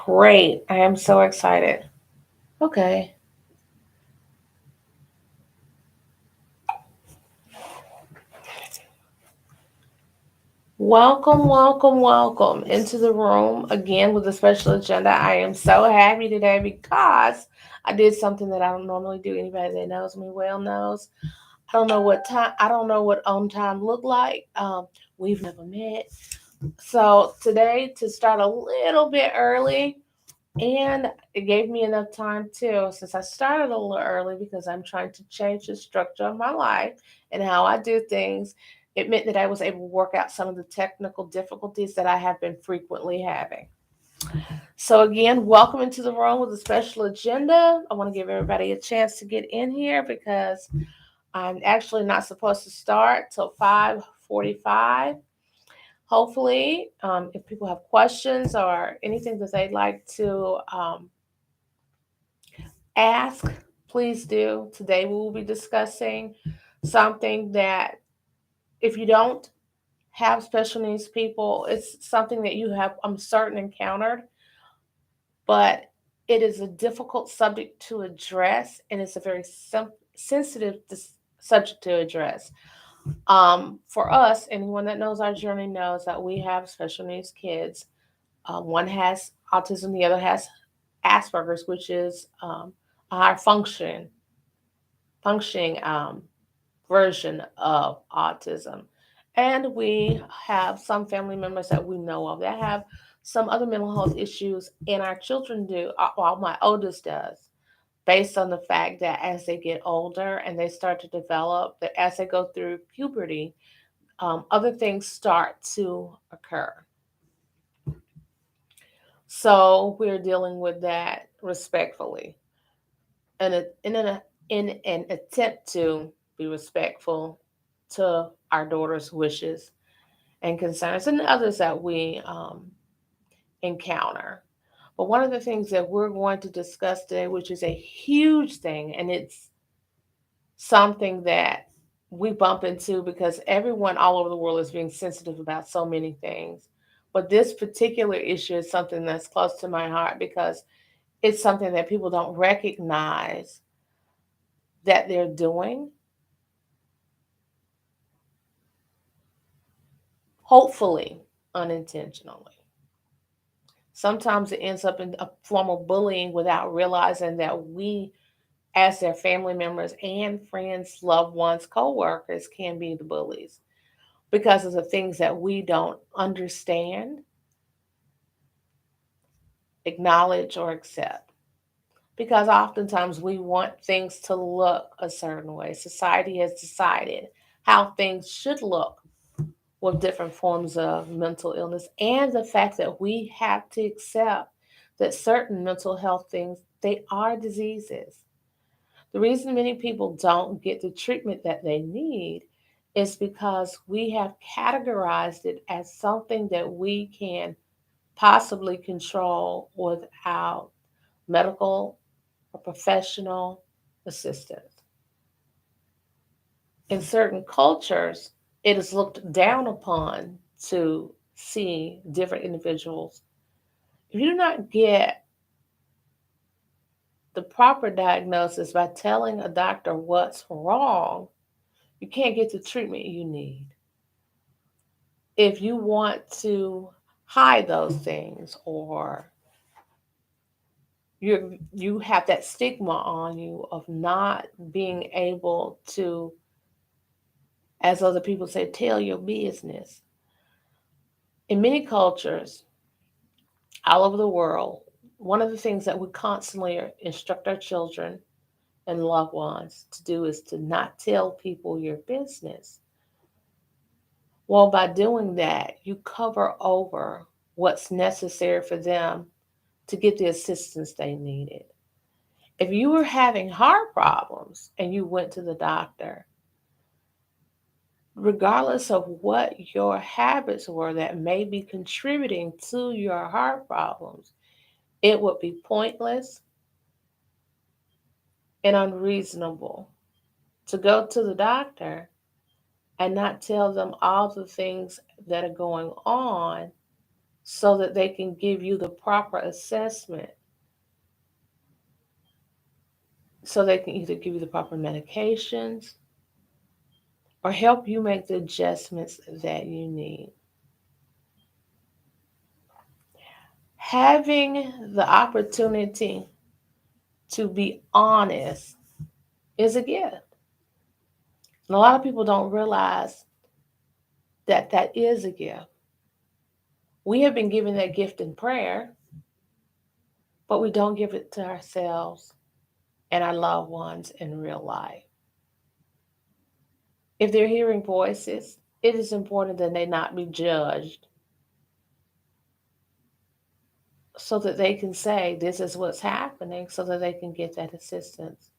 Great. I am so excited. Okay. Welcome into the room again with a special agenda. I am so happy today because I did something that I don't normally do. Anybody that knows me well knows. I don't know what on time look like. We've never met. So today to start a little bit early, and it gave me enough time too, since I started a little early because I'm trying to change the structure of my life and how I do things. It meant that I was able to work out some of the technical difficulties that I have been frequently having. So, again, welcome into the room with a special agenda. I want to give everybody a chance to get in here because I'm actually not supposed to start till 5:45. Hopefully, if people have questions or anything that they'd like to ask, please do. Today we will be discussing something that, if you don't have special needs people, it's something that you have, I'm certain, encountered, but it is a difficult subject to address, and it's a very sensitive subject to address. For us, anyone that knows our journey knows that we have special needs kids. One has autism, the other has Asperger's, which is a higher functioning version of autism. And we have some family members that we know of that have some other mental health issues, and our children do. Well, my oldest does, based on the fact that as they get older and they start to develop, that as they go through puberty, other things start to occur. So we're dealing with that respectfully, and in an attempt to be respectful to our daughter's wishes and concerns and others that we encounter. But one of the things that we're going to discuss today, which is a huge thing, and it's something that we bump into because everyone all over the world is being sensitive about so many things. But this particular issue is something that's close to my heart because it's something that people don't recognize that they're doing, hopefully unintentionally. Sometimes it ends up in a form of bullying without realizing that we, as their family members and friends, loved ones, co-workers, can be the bullies because of the things that we don't understand, acknowledge, or accept. Because oftentimes we want things to look a certain way. Society has decided how things should look with different forms of mental illness, and the fact that we have to accept that certain mental health things, they are diseases. The reason many people don't get the treatment that they need is because we have categorized it as something that we can possibly control without medical or professional assistance. In certain cultures, it is looked down upon to see different individuals. If you do not get the proper diagnosis by telling a doctor what's wrong, you can't get the treatment you need. If you want to hide those things, or you have that stigma on you of not being able to, as other people say, tell your business. In many cultures all over the world, one of the things that we constantly instruct our children and loved ones to do is to not tell people your business. Well, by doing that, you cover over what's necessary for them to get the assistance they needed. If you were having heart problems and you went to the doctor, regardless of what your habits were that may be contributing to your heart problems, it would be pointless and unreasonable to go to the doctor and not tell them all the things that are going on so that they can give you the proper assessment, so they can either give you the proper medications or help you make the adjustments that you need. Having the opportunity to be honest is a gift. And a lot of people don't realize that that is a gift. We have been given that gift in prayer, but we don't give it to ourselves and our loved ones in real life. If they're hearing voices, it is important that they not be judged so that they can say, this is what's happening, so that they can get that assistance.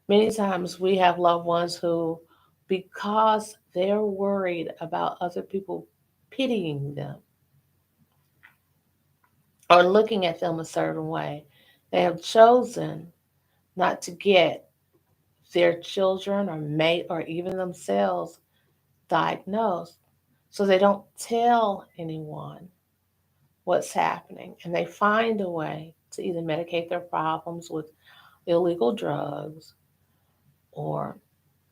Many times we have loved ones who, because they're worried about other people pitying them or looking at them a certain way, they have chosen not to get their children or mate or even themselves diagnosed. So they don't tell anyone what's happening. And they find a way to either medicate their problems with illegal drugs or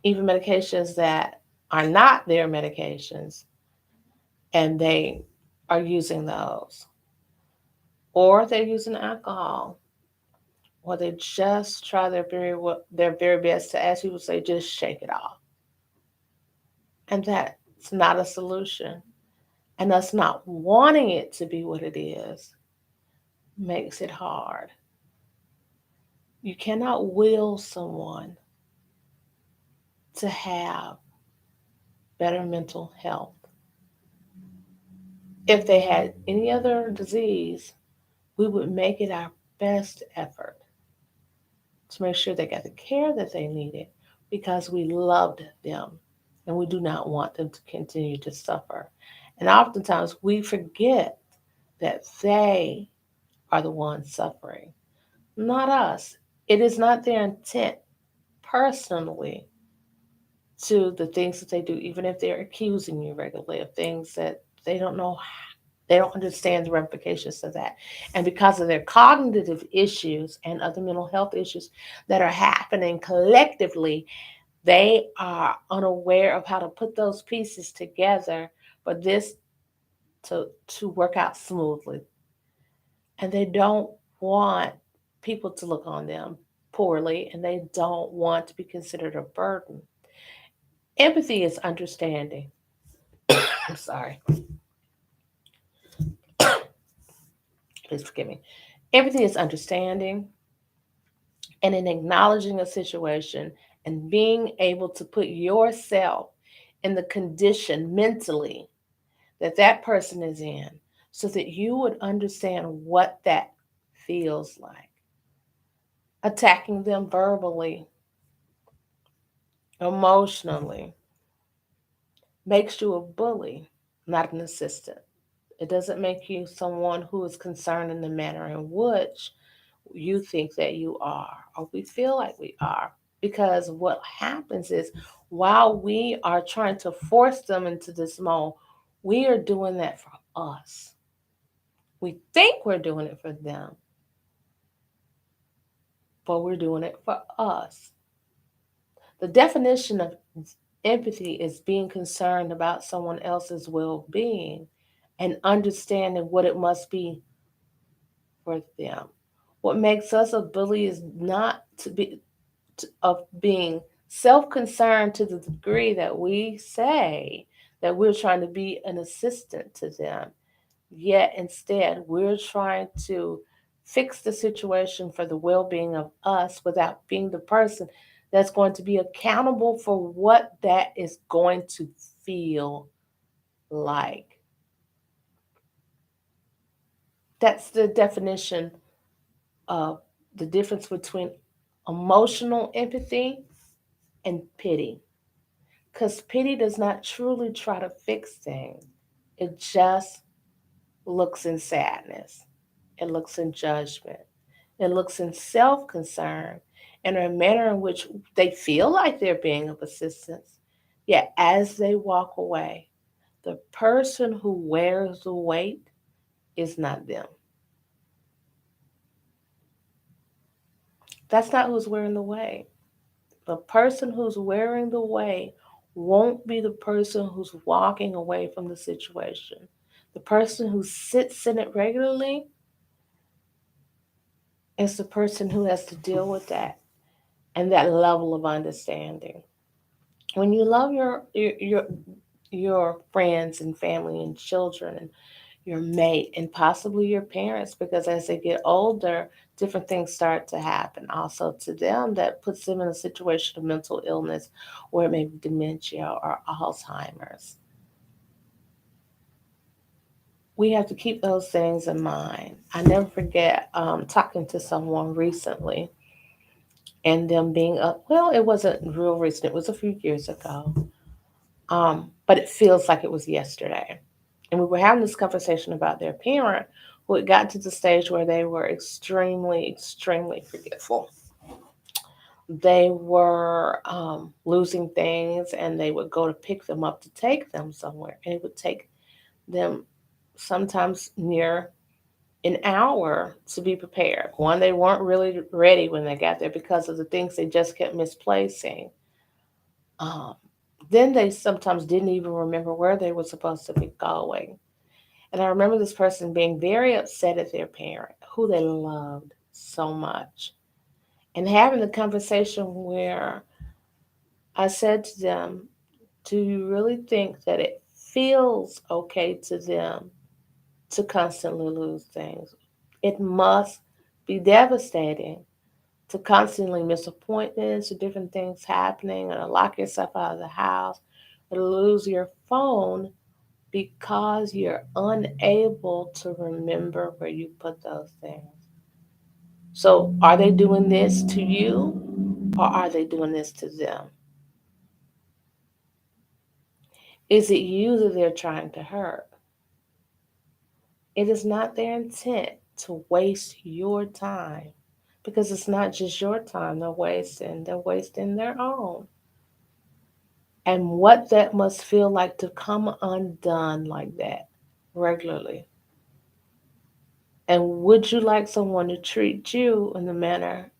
even medications that are not their medications, and they are using those. Or they're using alcohol, or they just try their very best to, as people say, just shake it off. And that's not a solution. And us not wanting it to be what it is makes it hard. You cannot will someone to have better mental health. If they had any other disease, we would make it our best effort to make sure they got the care that they needed because we loved them and we do not want them to continue to suffer. And oftentimes we forget that they are the ones suffering, not us. It is not their intent personally to the things that they do, even if they're accusing you regularly of things that they don't know, they don't understand the ramifications of that. And because of their cognitive issues and other mental health issues that are happening collectively, they are unaware of how to put those pieces together for this to work out smoothly. And they don't want people to look on them poorly, and they don't want to be considered a burden. Empathy is understanding. I'm sorry. Please forgive me. Empathy is understanding and in acknowledging a situation and being able to put yourself in the condition mentally that that person is in so that you would understand what that feels like. Attacking them verbally, emotionally, makes you a bully, not an assistant. It doesn't make you someone who is concerned in the manner in which you think that you are, or we feel like we are. Because what happens is, while we are trying to force them into this mold, we are doing that for us. We think we're doing it for them, but we're doing it for us. The definition of empathy is being concerned about someone else's well being and understanding what it must be for them. What makes us a bully is not to be of being self-concerned to the degree that we say that we're trying to be an assistant to them. Yet instead, we're trying to fix the situation for the well-being of us without being the person that's going to be accountable for what that is going to feel like. That's the definition of the difference between emotional empathy and pity. Because pity does not truly try to fix things, it just looks in sadness, it looks in judgment, it looks in self concern, and a manner in which they feel like they're being of assistance. Yet as they walk away, the person who wears the weight is not them. That's not who's wearing the weight. The person who's wearing the weight won't be the person who's walking away from the situation. The person who sits in it regularly is the person who has to deal with that and that level of understanding. When you love your friends and family and children and your mate and possibly your parents, because as they get older, different things start to happen also to them that puts them in a situation of mental illness, or it may be dementia or Alzheimer's. We have to keep those things in mind. I never forget talking to someone recently and them being up. Well, it wasn't real recent, it was a few years ago, but it feels like it was yesterday. And we were having this conversation about their parent who had gotten to the stage where they were extremely forgetful. They were losing things, and they would go to pick them up to take them somewhere. And it would take them sometimes near an hour to be prepared. One, they weren't really ready when they got there because of the things they just kept misplacing. Um, then they sometimes didn't even remember where they were supposed to be going. And I remember this person being very upset at their parent, who they loved so much, and having the conversation where I said to them, do you really think that it feels okay to them to constantly lose things? It must be devastating to constantly miss appointments or different things happening, or to lock yourself out of the house, or to lose your phone because you're unable to remember where you put those things. So, are they doing this to you, or are they doing this to them? Is it you that they're trying to hurt? It is not their intent to waste your time, because it's not just your time they're wasting their own. And what that must feel like to come undone like that regularly. And would you like someone to treat you in the manner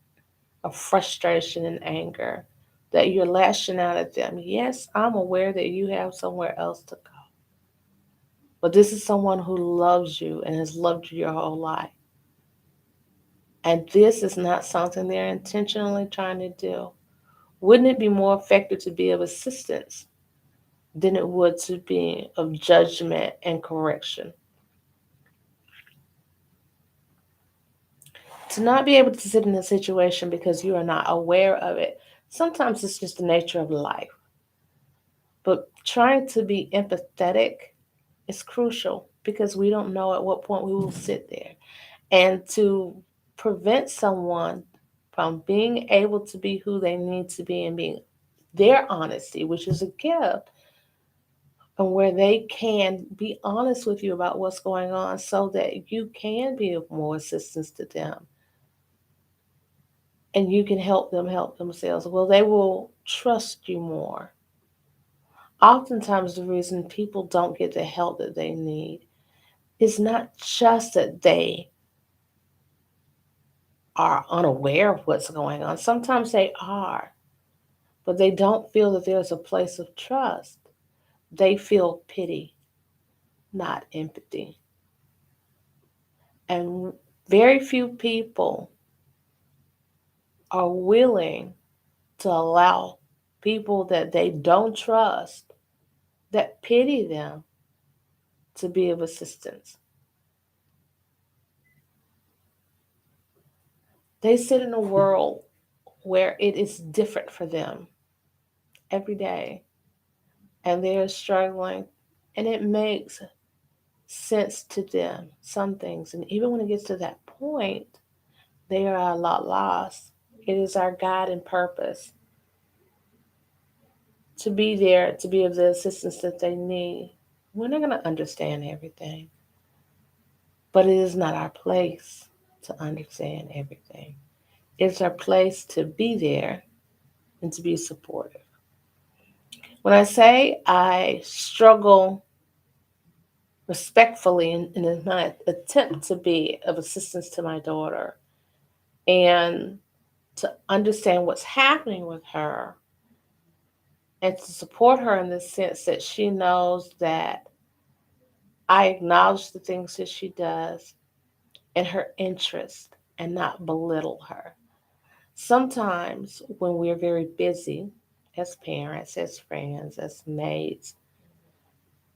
of frustration and anger that you're lashing out at them? Yes, I'm aware that you have somewhere else to go. But this is someone who loves you and has loved you your whole life. And this is not something they're intentionally trying to do. Wouldn't it be more effective to be of assistance than it would to be of judgment and correction? To not be able to sit in a situation because you are not aware of it, sometimes it's just the nature of life. But trying to be empathetic is crucial because we don't know at what point we will sit there. And to prevent someone from being able to be who they need to be and being their honesty, which is a gift, and where they can be honest with you about what's going on so that you can be of more assistance to them and you can help them help themselves. Well, they will trust you more. Oftentimes, the reason people don't get the help that they need is not just that they are unaware of what's going on. Sometimes they are, but they don't feel that there's a place of trust. They feel pity, not empathy. And very few people are willing to allow people that they don't trust, that pity them, to be of assistance. They sit in a world where it is different for them every day, and they are struggling, and it makes sense to them, some things. And even when it gets to that point, they are a lot lost. It is our God and purpose to be there, to be of the assistance that they need. We're not going to understand everything, but it is not our place to understand everything. It's our place to be there and to be supportive. When I say I struggle respectfully in my attempt to be of assistance to my daughter and to understand what's happening with her and to support her in the sense that she knows that I acknowledge the things that she does and her interest and not belittle her. Sometimes when we're very busy as parents, as friends, as mates,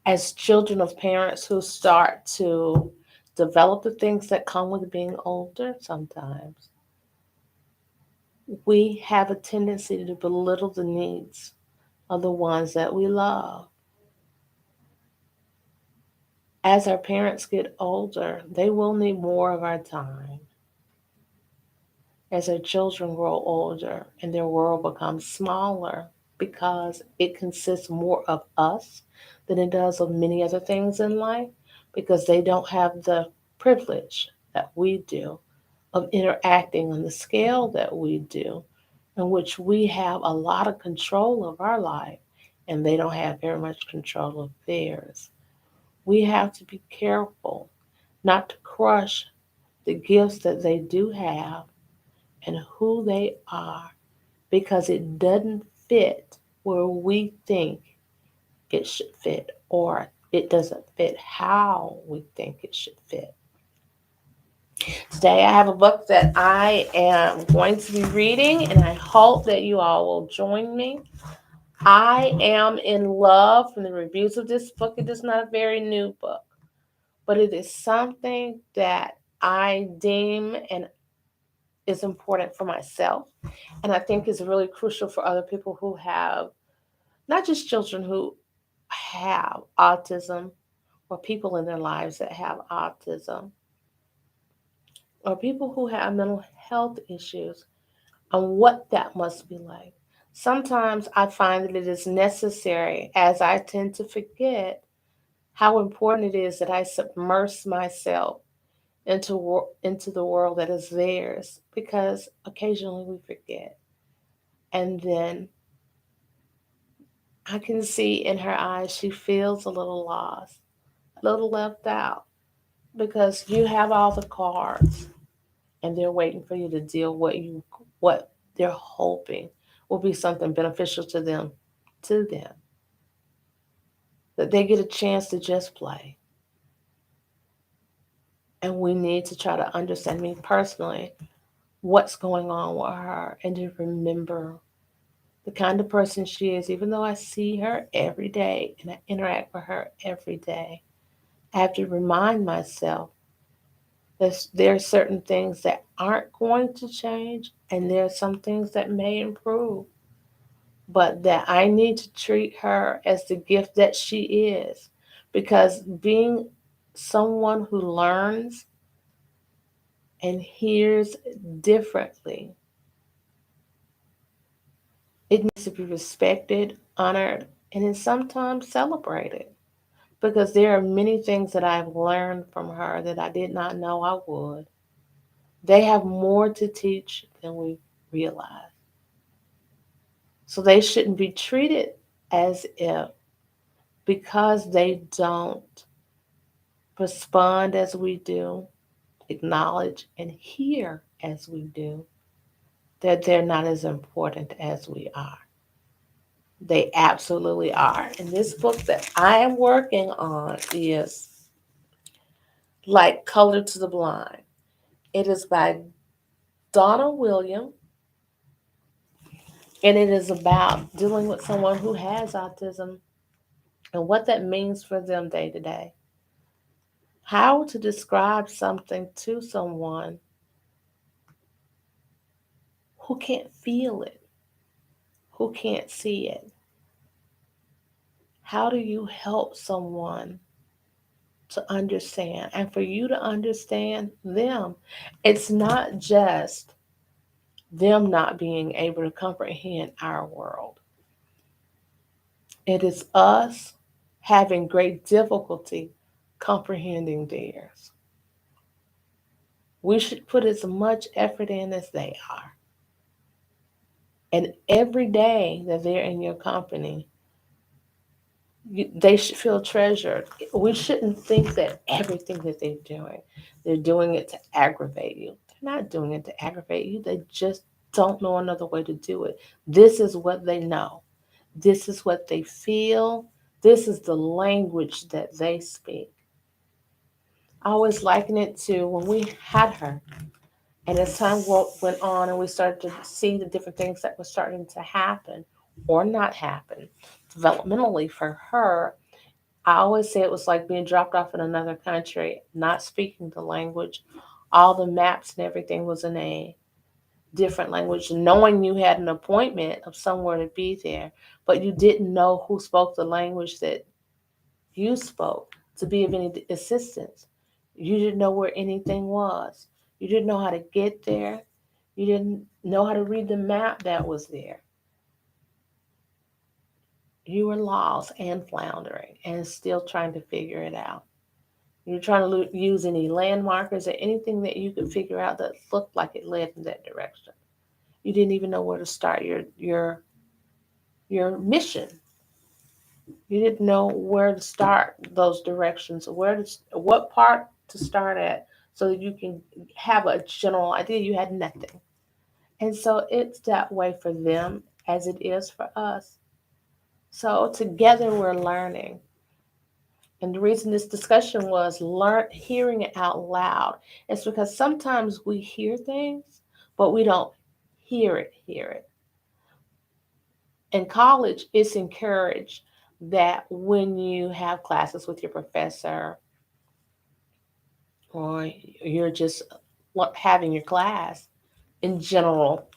as children of parents who start to develop the things that come with being older, sometimes we have a tendency to belittle the needs of the ones that we love. As our parents get older, they will need more of our time. As our children grow older and their world becomes smaller because it consists more of us than it does of many other things in life, because they don't have the privilege that we do of interacting on the scale that we do, in which we have a lot of control of our life and they don't have very much control of theirs. We have to be careful not to crush the gifts that they do have and who they are because it doesn't fit where we think it should fit, or it doesn't fit how we think it should fit. Today, I have a book that I am going to be reading, and I hope that you all will join me. I am in love from the reviews of this book. It is not a very new book, but it is something that I deem and is important for myself. And I think is really crucial for other people who have not just children who have autism or people in their lives that have autism or people who have mental health issues and what that must be like. Sometimes I find that it is necessary, as I tend to forget, how important it is that I submerge myself into the world that is theirs, because occasionally we forget. And then I can see in her eyes she feels a little lost, a little left out, because you have all the cards and they're waiting for you to deal what they're hoping will be something beneficial to them, that they get a chance to just play. And we need to try to understand, me personally, what's going on with her and to remember the kind of person she is, even though I see her every day and I interact with her every day. I have to remind myself that there are certain things that aren't going to change and there are some things that may improve, but that I need to treat her as the gift that she is. Because being someone who learns and hears differently, it needs to be respected, honored, and then sometimes celebrated. Because there are many things that I've learned from her that I did not know I would. They have more to teach than we realize. So they shouldn't be treated as if, because they don't respond as we do, acknowledge and hear as we do, that they're not as important as we are. They absolutely are. And this book that I am working on is Like Color to the Blind. It is by Donna Williams, and it is about dealing with someone who has autism and what that means for them day to day. How to describe something to someone who can't feel it, who can't see it. How do you help someone to understand and for you to understand them? It's not just them not being able to comprehend our world, it is us having great difficulty comprehending theirs. We should put as much effort in as they are. And every day that they're in your company, They should feel treasured. We shouldn't think that everything that they're doing it to aggravate you. They're not doing it to aggravate you. They just don't know another way to do it. This is what they know. This is what they feel. This is the language that they speak. I always liken it to when we had her. And as time went on and we started to see the different things that were starting to happen or not happen developmentally for her, I always say it was like being dropped off in another country, not speaking the language. All the maps and everything was in a different language, knowing you had an appointment of somewhere to be there, but you didn't know who spoke the language that you spoke to be of any assistance. You didn't know where anything was. You didn't know how to get there. You didn't know how to read the map that was there. You were lost and floundering and still trying to figure it out. You're trying to use any landmarkers or anything that you could figure out that looked like it led in that direction. You didn't even know where to start your mission. You didn't know where to start those directions, what part to start at, so that you can have a general idea. You had nothing, and so it's that way for them as it is for us. So together we're learning. And the reason this discussion was hearing it out loud is because sometimes we hear things, but we don't hear it. In college, it's encouraged that when you have classes with your professor or you're just having your class in general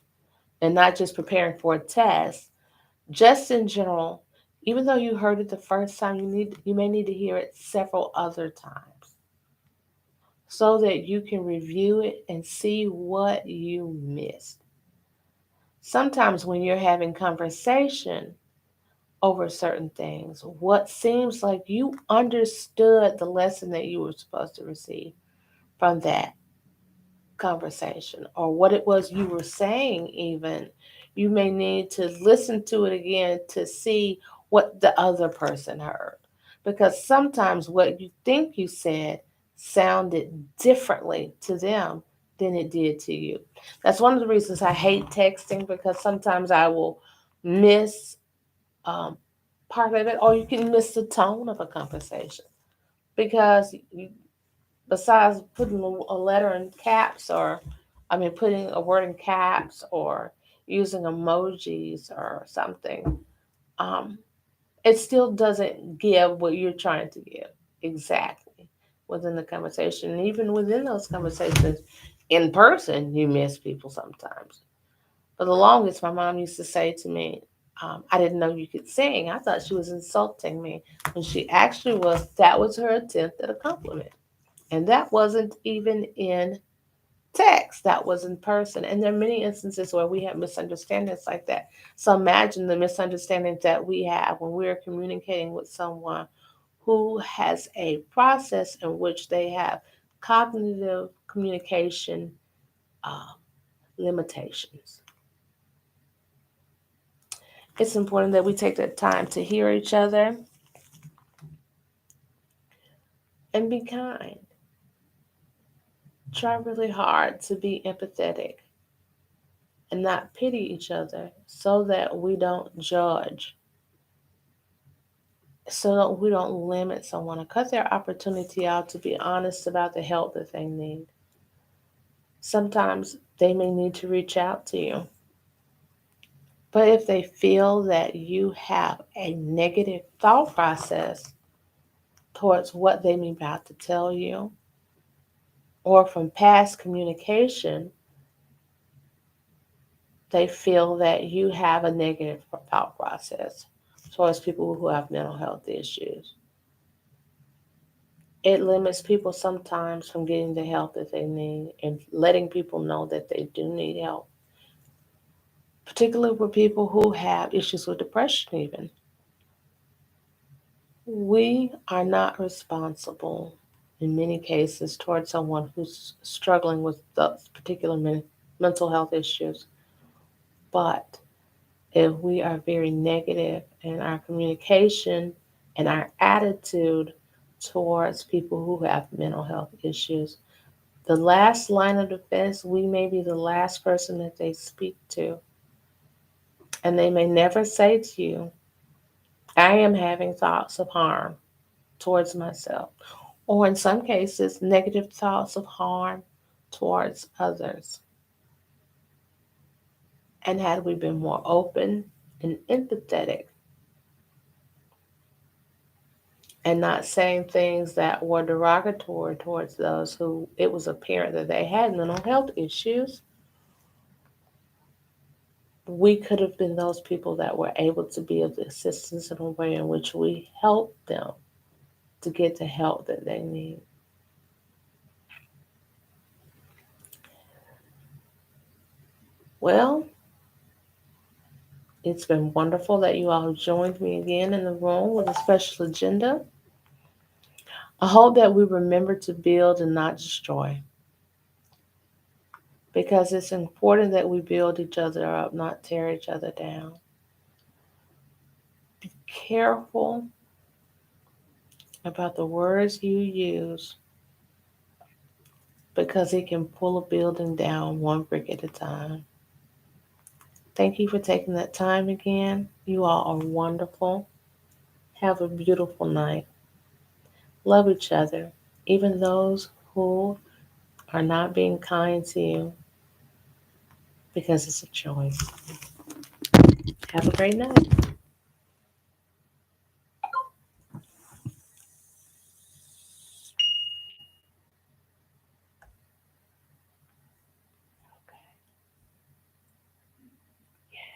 and not just preparing for a test, just in general, even though you heard it the first time, you may need to hear it several other times so that you can review it and see what you missed. Sometimes when you're having conversation over certain things, what seems like you understood the lesson that you were supposed to receive from that conversation or what it was you were saying, even you may need to listen to it again to see what the other person heard, because sometimes what you think you said sounded differently to them than it did to you. That's one of the reasons I hate texting, because sometimes I will miss um, part of it, or you can miss the tone of a conversation because besides putting a letter in caps, or I mean putting a word in caps, or using emojis or something, um, it still doesn't give what you're trying to give exactly within the conversation. And even within those conversations in person, you miss people sometimes. For the longest, my mom used to say to me, I didn't know you could sing. I thought she was insulting me. When she actually that was her attempt at a compliment. And that wasn't even in text, that was in person. And there are many instances where we have misunderstandings like that. So imagine the misunderstandings that we have when we're communicating with someone who has a process in which they have cognitive communication uh, limitations. It's important that we take that time to hear each other and be kind. Try really hard to be empathetic and not pity each other so that we don't judge, so that we don't limit someone or cut their opportunity out to be honest about the help that they need. Sometimes they may need to reach out to you. But if they feel that you have a negative thought process towards what they may be about to tell you, or from past communication, they feel that you have a negative thought process towards people who have mental health issues. It limits people sometimes from getting the help that they need and letting people know that they do need help, particularly with people who have issues with depression, even. We are not responsible in many cases towards someone who's struggling with those particular mental health issues, but if we are very negative in our communication and our attitude towards people who have mental health issues. The last line of defense, we may be the last person that they speak to. And they may never say to you, I am having thoughts of harm towards myself, or in some cases, negative thoughts of harm towards others. And had we been more open and empathetic and not saying things that were derogatory towards those who it was apparent that they had mental health issues, we could have been those people that were able to be of assistance in a way in which we helped them to get the help that they need. Well, it's been wonderful that you all have joined me again in the room with a special agenda. I hope that we remember to build and not destroy, because it's important that we build each other up, not tear each other down. Be careful about the words you use, because it can pull a building down one brick at a time. Thank you for taking that time again. You all are wonderful. Have a beautiful night. Love each other, even those who are not being kind to you, because it's a choice. Have a great night.